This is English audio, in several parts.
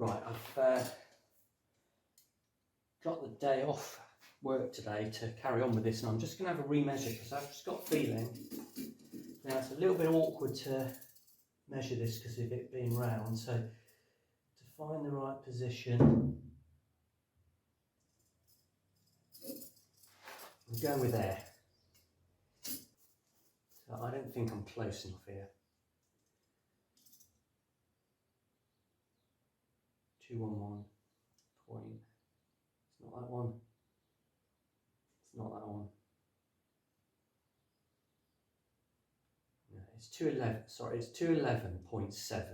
Right, I've got the day off work today to carry on with this, and I'm just going to have a remeasure because I've just got a feeling now it's a little bit awkward to measure this because of it being round. So to find the right position, I'm going with there. So I don't think I'm close enough here. 211 point. It's not that one. It's not that one. No, it's 211. Sorry, it's 211.7.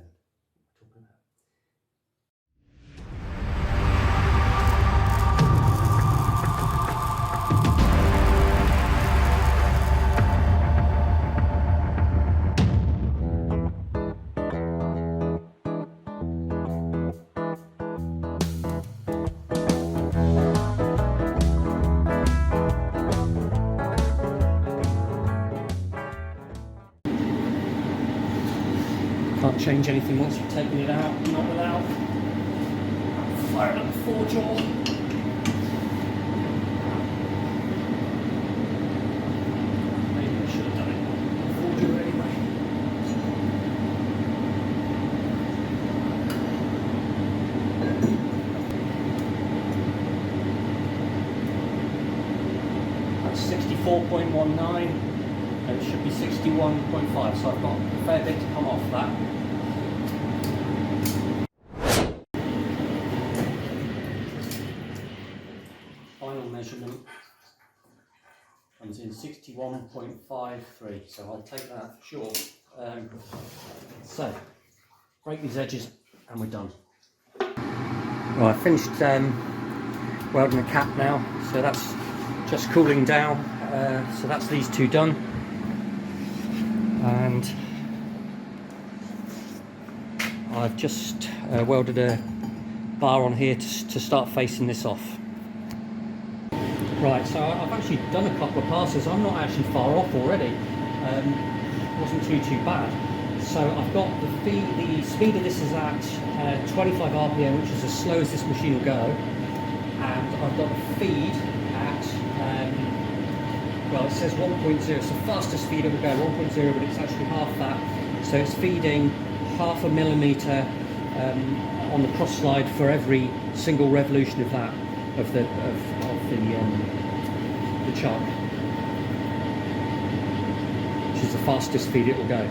Can't change anything once you've taken it out, not without firing up the four-jaw. Maybe I should have done it on the four-jaw anyway. That's 64.19. It should be 61.5, so I've got a fair bit to come off that. Final measurement comes in 61.53, so I'll take that for sure. So, break these edges and we're done. Right, I finished welding the cap now, so that's just cooling down. So that's these two done. And I've just welded a bar on here to start facing this off. Right, so I've actually done a couple of passes. I'm not actually far off already. Wasn't too bad. So I've got the speed of this is at 25 RPM, which is as slow as this machine will go. And I've got the feed at well, it says 1.0, it's the fastest speed it will go, 1.0, but it's actually half that. So it's feeding 0.5 millimetre on the cross slide for every single revolution of that, of the chuck, which is the fastest speed it will go.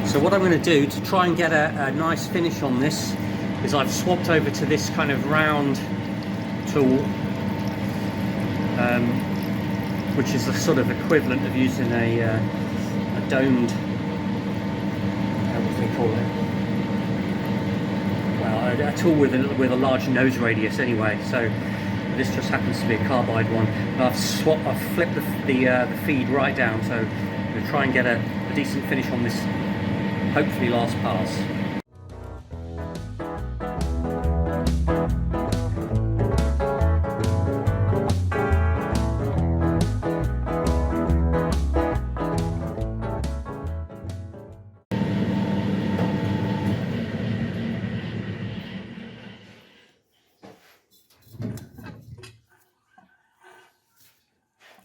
So what I'm going to do to try and get a nice finish on this is I've swapped over to this kind of round tool, which is the sort of equivalent of using a domed, what do they call it? Well, a tool with a large nose radius anyway. So this just happens to be a carbide one. And I've flipped the feed right down, so I'm going to try and get a decent finish on this. Hopefully last pass.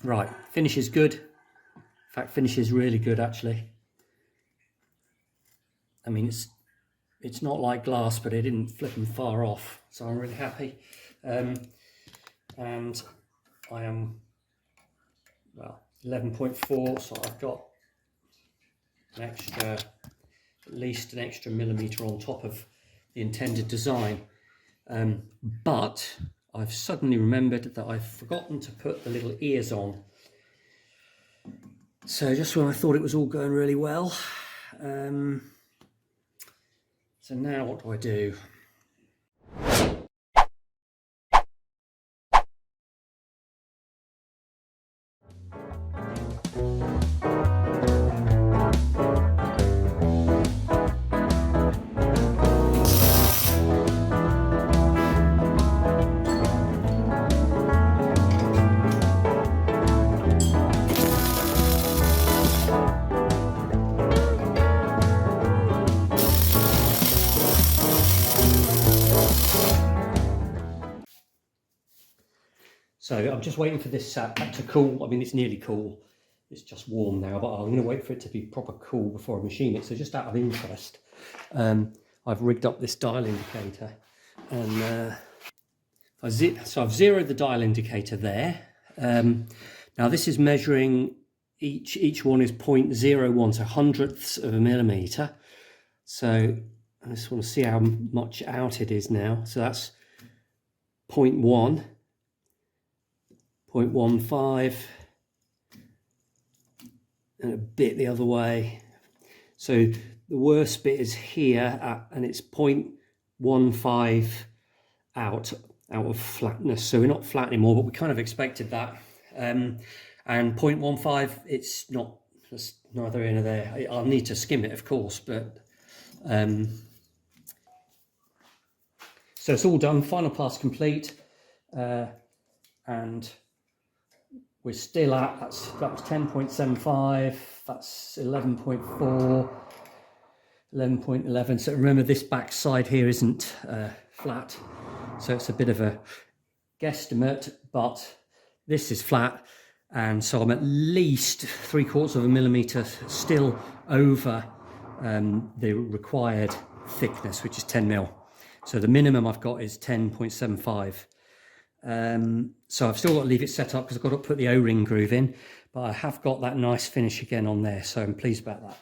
Right, finish is good. In fact, finish is really good actually. I mean, it's not like glass, but it didn't flip them far off, so I'm really happy. And I am, well, 11.4, so I've got an extra, at least an extra millimetre on top of the intended design. But I've suddenly remembered that I've forgotten to put the little ears on. So just when I thought it was all going really well, so now what do I do? So I'm just waiting for this to cool. I mean, it's nearly cool. It's just warm now, but I'm going to wait for it to be proper cool before I machine it. So just out of interest, I've rigged up this dial indicator, and so I've zeroed the dial indicator there. Now this is measuring, each one is 0.01, so hundredths of a millimetre. So I just want to see how much out it is now. So that's 0.1, 0.15, and a bit the other way. So the worst bit is here, and it's 0.15 out of flatness. So we're not flat anymore, but we kind of expected that. And 0.15, it's not, it's neither here nor there. I'll need to skim it, of course, but so it's all done, final pass complete, and we're still at, that was 10.75, that's 11.4, 11.11. So remember, this back side here isn't flat, so it's a bit of a guesstimate, but this is flat, and so I'm at least 3/4 of a millimetre still over the required thickness, which is 10 mil. So the minimum I've got is 10.75. So I've still got to leave it set up because I've got to put the O-ring groove in, but I have got that nice finish again on there, so I'm pleased about that.